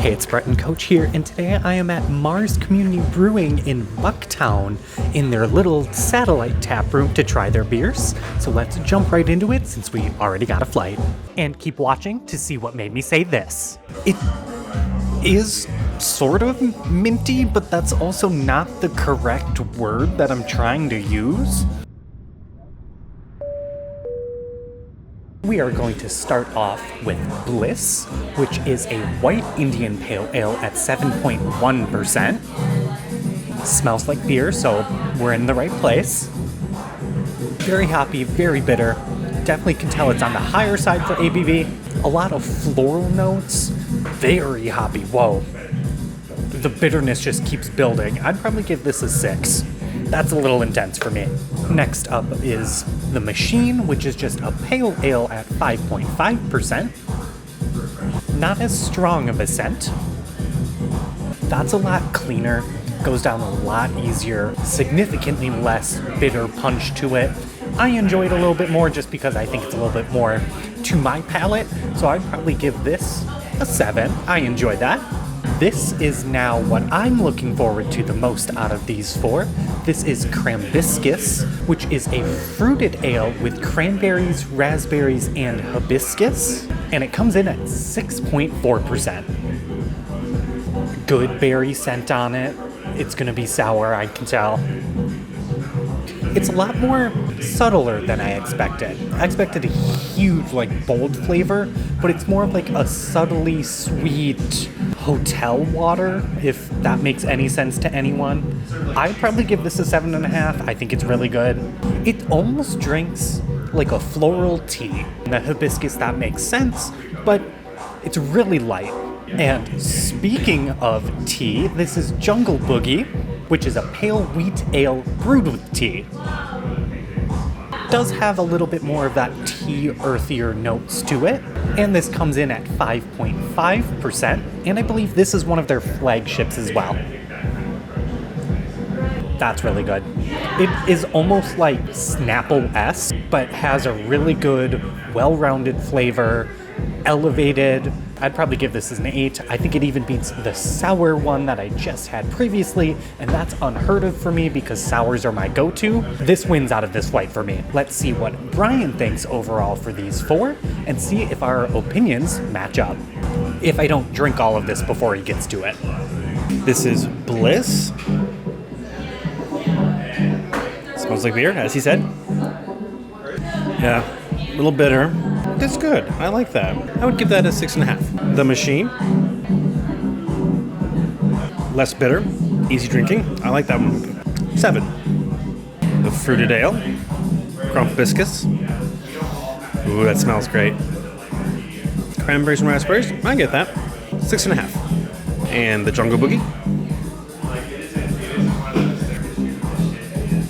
Hey, it's Brett and Coach here, and today I am at Marz Community Brewing in Bucktown in their little satellite tap room to try their beers. So let's jump right into it since we already got a flight. And keep watching to see what made me say this. It is sort of minty, but that's also not the correct word that I'm trying to use. We are going to start off with Bliss, which is a white Indian Pale Ale at 7.1%. Smells like beer, so we're in the right place. Very hoppy, very bitter. Definitely can tell it's on the higher side for ABV. A lot of floral notes. Very hoppy. Whoa. The bitterness just keeps building. I'd probably give this a 6. That's a little intense for me. Next up is The Machine, which is just a pale ale at 5.5%. Not as strong of a scent. That's a lot cleaner, goes down a lot easier, significantly less bitter punch to it. I enjoy it a little bit more just because I think it's a little bit more to my palate, so I'd probably give this a 7. I enjoy that. This is now what I'm looking forward to the most out of these four. This is Crambiscus, which is a fruited ale with cranberries, raspberries, and hibiscus, and it comes in at 6.4%. Good berry scent on it. It's gonna be sour, I can tell. It's a lot more subtler than I expected. I expected a huge, bold flavor, but it's more of a subtly sweet hotel water, if that makes any sense to anyone. I'd probably give this a 7.5. I think it's really good. It almost drinks like a floral tea. The hibiscus, that makes sense, but it's really light. And speaking of tea, this is Jungle Boogie, which is a pale wheat ale brewed with tea. Does have a little bit more of that tea earthier notes to it, and this comes in at 5.5%, and I believe this is one of their flagships as well. That's really good. It is almost like Snapple-esque, but has a really good, well-rounded flavor, elevated. I'd probably give this as an 8. I think it even beats the sour one that I just had previously, and that's unheard of for me because sours are my go-to. This wins out of this flight for me. Let's see what Brian thinks overall for these four, and see if our opinions match up. If I don't drink all of this before he gets to it. This is Bliss. Smells like beer, as he said. Yeah, a little bitter. That's good. I like that. I would give that a 6.5. The Machine. Less bitter. Easy drinking. I like that one. 7. The Fruited Ale. Crambiscus. Ooh, that smells great. Cranberries and raspberries. I get that. 6.5. And the Jungle Boogie.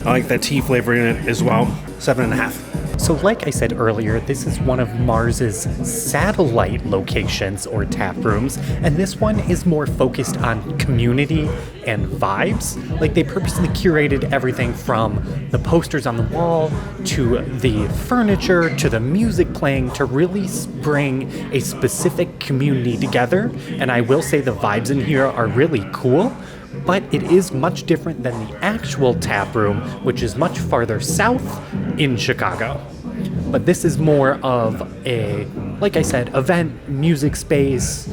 I like that tea flavor in it as well. 7.5. So like I said earlier, this is one of Marz's satellite locations or tap rooms, and this one is more focused on community and vibes. They purposely curated everything from the posters on the wall to the furniture to the music playing to really bring a specific community together. And I will say the vibes in here are really cool, but it is much different than the actual tap room, which is much farther south in Chicago. But this is more of a, like I said, event, music space,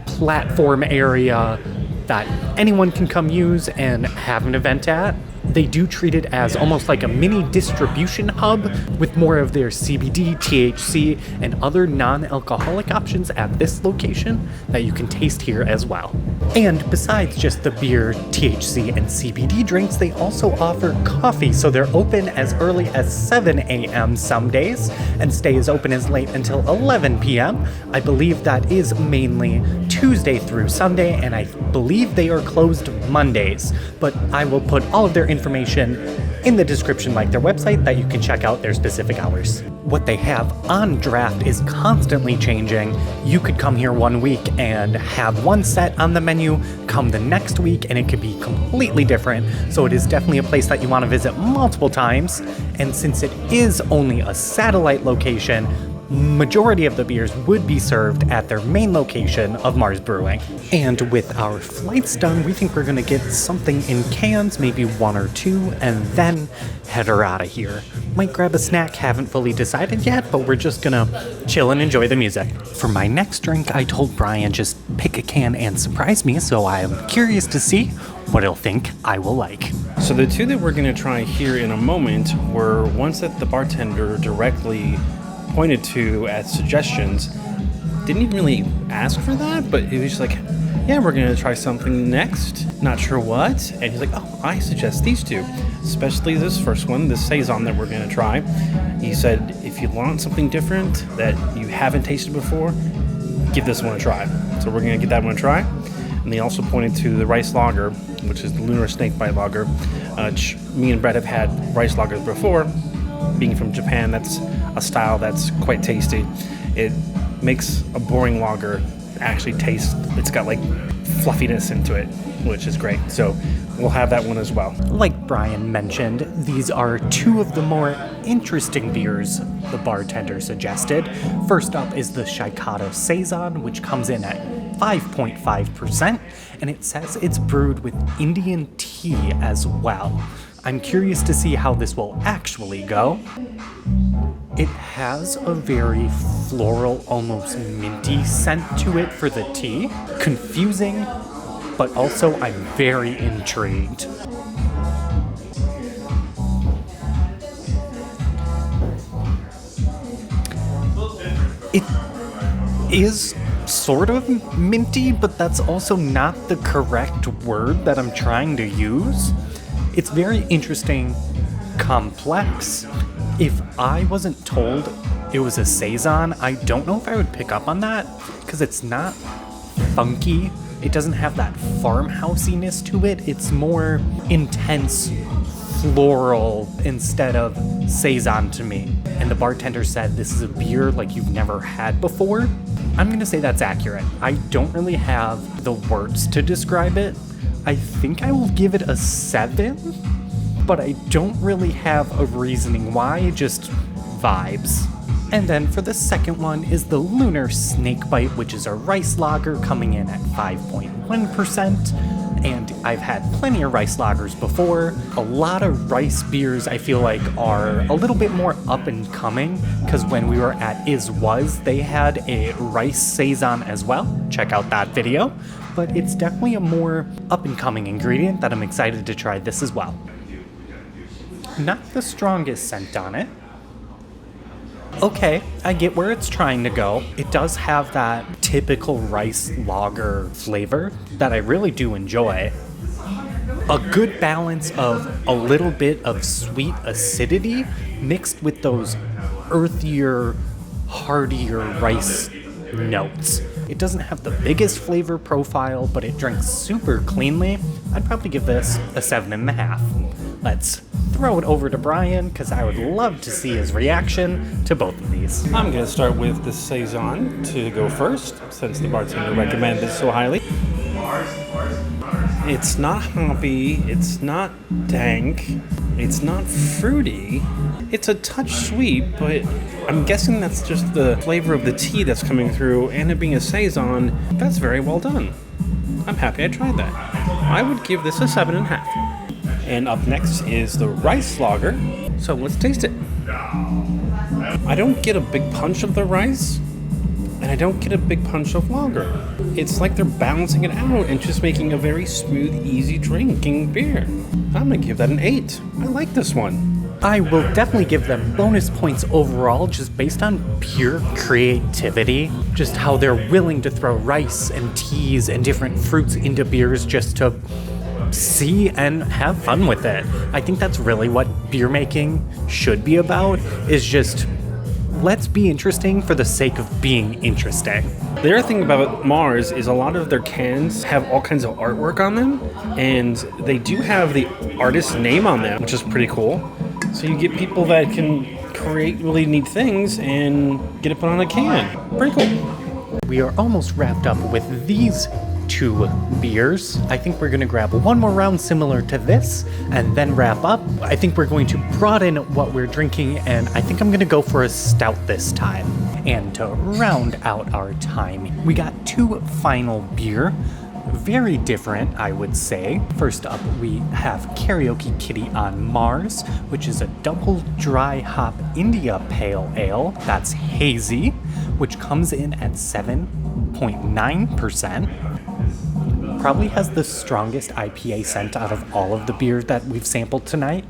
platform area that anyone can come use and have an event at. They do treat it as almost like a mini distribution hub with more of their CBD, THC, and other non-alcoholic options at this location that you can taste here as well. And besides just the beer, THC, and CBD drinks, they also offer coffee, so they're open as early as 7 a.m. some days and stay as open as late until 11 p.m. I believe that is mainly Tuesday through Sunday, and I believe they are closed Mondays, but I will put all of their information in the description, like their website, that you can check out their specific hours. What they have on draft is constantly changing. You could come here one week and have one set on the menu, come the next week and it could be completely different. So it is definitely a place that you want to visit multiple times. And since it is only a satellite location, majority of the beers would be served at their main location of Marz Brewing. And with our flights done, we think we're gonna get something in cans, maybe 1 or 2, and then head her out of here. Might grab a snack, haven't fully decided yet, but we're just gonna chill and enjoy the music. For my next drink, I told Brian just pick a can and surprise me, so I am curious to see what he'll think I will like. So the two that we're going to try here in a moment were ones that the bartender directly pointed to as suggestions. Didn't even really ask for that, but he was just like, yeah, we're going to try something next. Not sure what. And he's like, oh, I suggest these two, especially this first one, this Saison that we're going to try. He said, if you want something different that you haven't tasted before, give this one a try. So we're going to give that one a try. And they also pointed to the rice lager, which is the Lunar Snakebite Lager. Me and Brett have had rice lagers before. Being from Japan, that's a style that's quite tasty. It makes a boring lager actually taste, it's got like fluffiness into it, which is great. So we'll have that one as well. Like Brian mentioned, these are two of the more interesting beers the bartender suggested. First up is the Shikata Saison, which comes in at 5.5%, and it says it's brewed with Indian tea as well. I'm curious to see how this will actually go. It has a very floral, almost minty scent to it for the tea. Confusing, but also I'm very intrigued. It is sort of minty, but that's also not the correct word that I'm trying to use. It's very interesting, complex. If I wasn't told it was a Saison, I don't know if I would pick up on that, because it's not funky. It doesn't have that farmhousiness to it. It's more intense, floral instead of Saison to me. And the bartender said this is a beer like you've never had before. I'm gonna say that's accurate. I don't really have the words to describe it. I think I will give it a 7, but I don't really have a reasoning why, just vibes. And then for the second one is the Lunar Snakebite, which is a rice lager coming in at 5.1%. And I've had plenty of rice lagers before. A lot of rice beers I feel like are a little bit more up and coming, because when we were at Is Was, they had a rice Saison as well. Check out that video. But it's definitely a more up and coming ingredient that I'm excited to try this as well. Not the strongest scent on it. Okay, I get where it's trying to go. It does have that typical rice lager flavor that I really do enjoy. A good balance of a little bit of sweet acidity mixed with those earthier, heartier rice notes. It doesn't have the biggest flavor profile, but it drinks super cleanly. I'd probably give this a 7.5. Let's throw it over to Brian, because I would love to see his reaction to both of these. I'm going to start with the Saison to go first, since the bartender recommended it so highly. It's not hoppy, it's not dank, it's not fruity. It's a touch sweet, but I'm guessing that's just the flavor of the tea that's coming through, and it being a Saison, that's very well done. I'm happy I tried that. I would give this a 7.5. And up next is the rice lager. So let's taste it. I don't get a big punch of the rice, and I don't get a big punch of lager. It's like they're balancing it out and just making a very smooth, easy drinking beer. I'm gonna give that an 8. I like this one. I will definitely give them bonus points overall, just based on pure creativity. Just how they're willing to throw rice and teas and different fruits into beers just to see and have fun with it. I think that's really what beer making should be about, is just let's be interesting for the sake of being interesting. The other thing about Marz is a lot of their cans have all kinds of artwork on them, and they do have the artist's name on them, which is pretty cool. So you get people that can create really neat things and get it put on a can. Pretty cool. We are almost wrapped up with these 2 beers. I think we're going to grab one more round similar to this and then wrap up. I think we're going to broaden what we're drinking, and I think I'm going to go for a stout this time. And to round out our time, we got two final beer. Very different, I would say. First up, we have Karaoke Kitty on Marz, which is a double dry hop India Pale Ale. That's hazy, which comes in at 7.9%. Probably has the strongest IPA scent out of all of the beers that we've sampled tonight.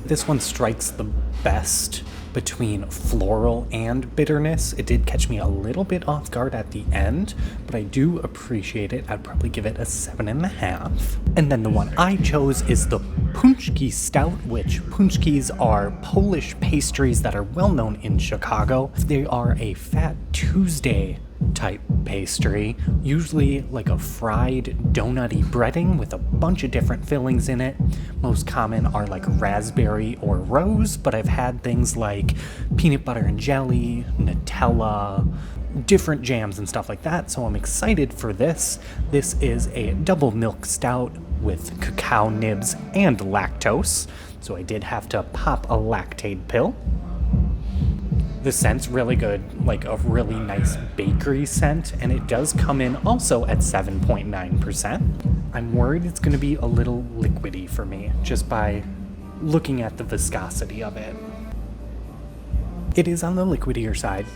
This one strikes the best between floral and bitterness. It did catch me a little bit off guard at the end, but I do appreciate it. I'd probably give it a 7.5. And then the one I chose is the Punchki Stout, which Punchkis are Polish pastries that are well known in Chicago. They are a Fat Tuesday type pastry, usually like a fried donutty breading with a bunch of different fillings in it. Most common are like raspberry or rose, but I've had things like peanut butter and jelly, Nutella, different jams and stuff like that, so I'm excited for this. This is a double milk stout with cacao nibs and lactose, so I did have to pop a lactate pill. The scent's really good, like a really nice bakery scent, and it does come in also at 7.9%. I'm worried it's going to be a little liquidy for me, just by looking at the viscosity of it. It is on the liquidier side,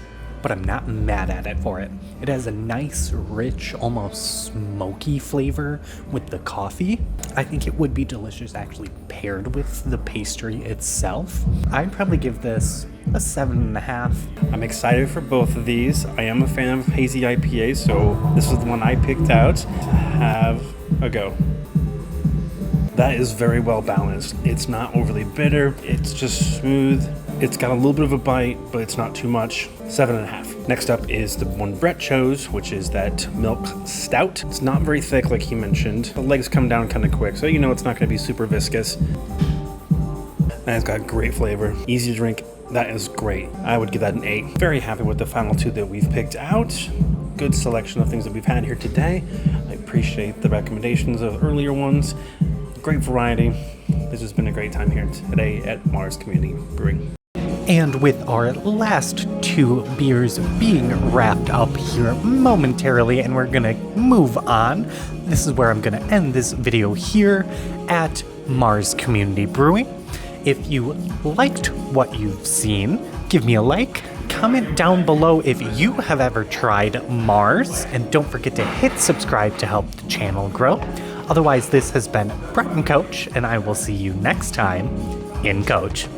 but I'm not mad at it for it. It has a nice, rich, almost smoky flavor with the coffee. I think it would be delicious actually paired with the pastry itself. I'd probably give this a 7.5. I'm excited for both of these. I am a fan of Hazy IPAs, so this is the one I picked out to have a go. That is very well balanced. It's not overly bitter. It's just smooth. It's got a little bit of a bite, but it's not too much. 7.5. Next up is the one Brett chose, which is that milk stout. It's not very thick like he mentioned. The legs come down kind of quick, so you know it's not going to be super viscous. And it's got great flavor. Easy to drink. That is great. I would give that an 8. Very happy with the final two that we've picked out. Good selection of things that we've had here today. I appreciate the recommendations of earlier ones. Great variety. This has been a great time here today at Marz Community Brewing. And with our last two beers being wrapped up here momentarily, and we're gonna move on, this is where I'm gonna end this video here at Marz Community Brewing. If you liked what you've seen, give me a like, comment down below if you have ever tried Marz, and don't forget to hit subscribe to help the channel grow. Otherwise, this has been Brett and Coach, and I will see you next time in Coach.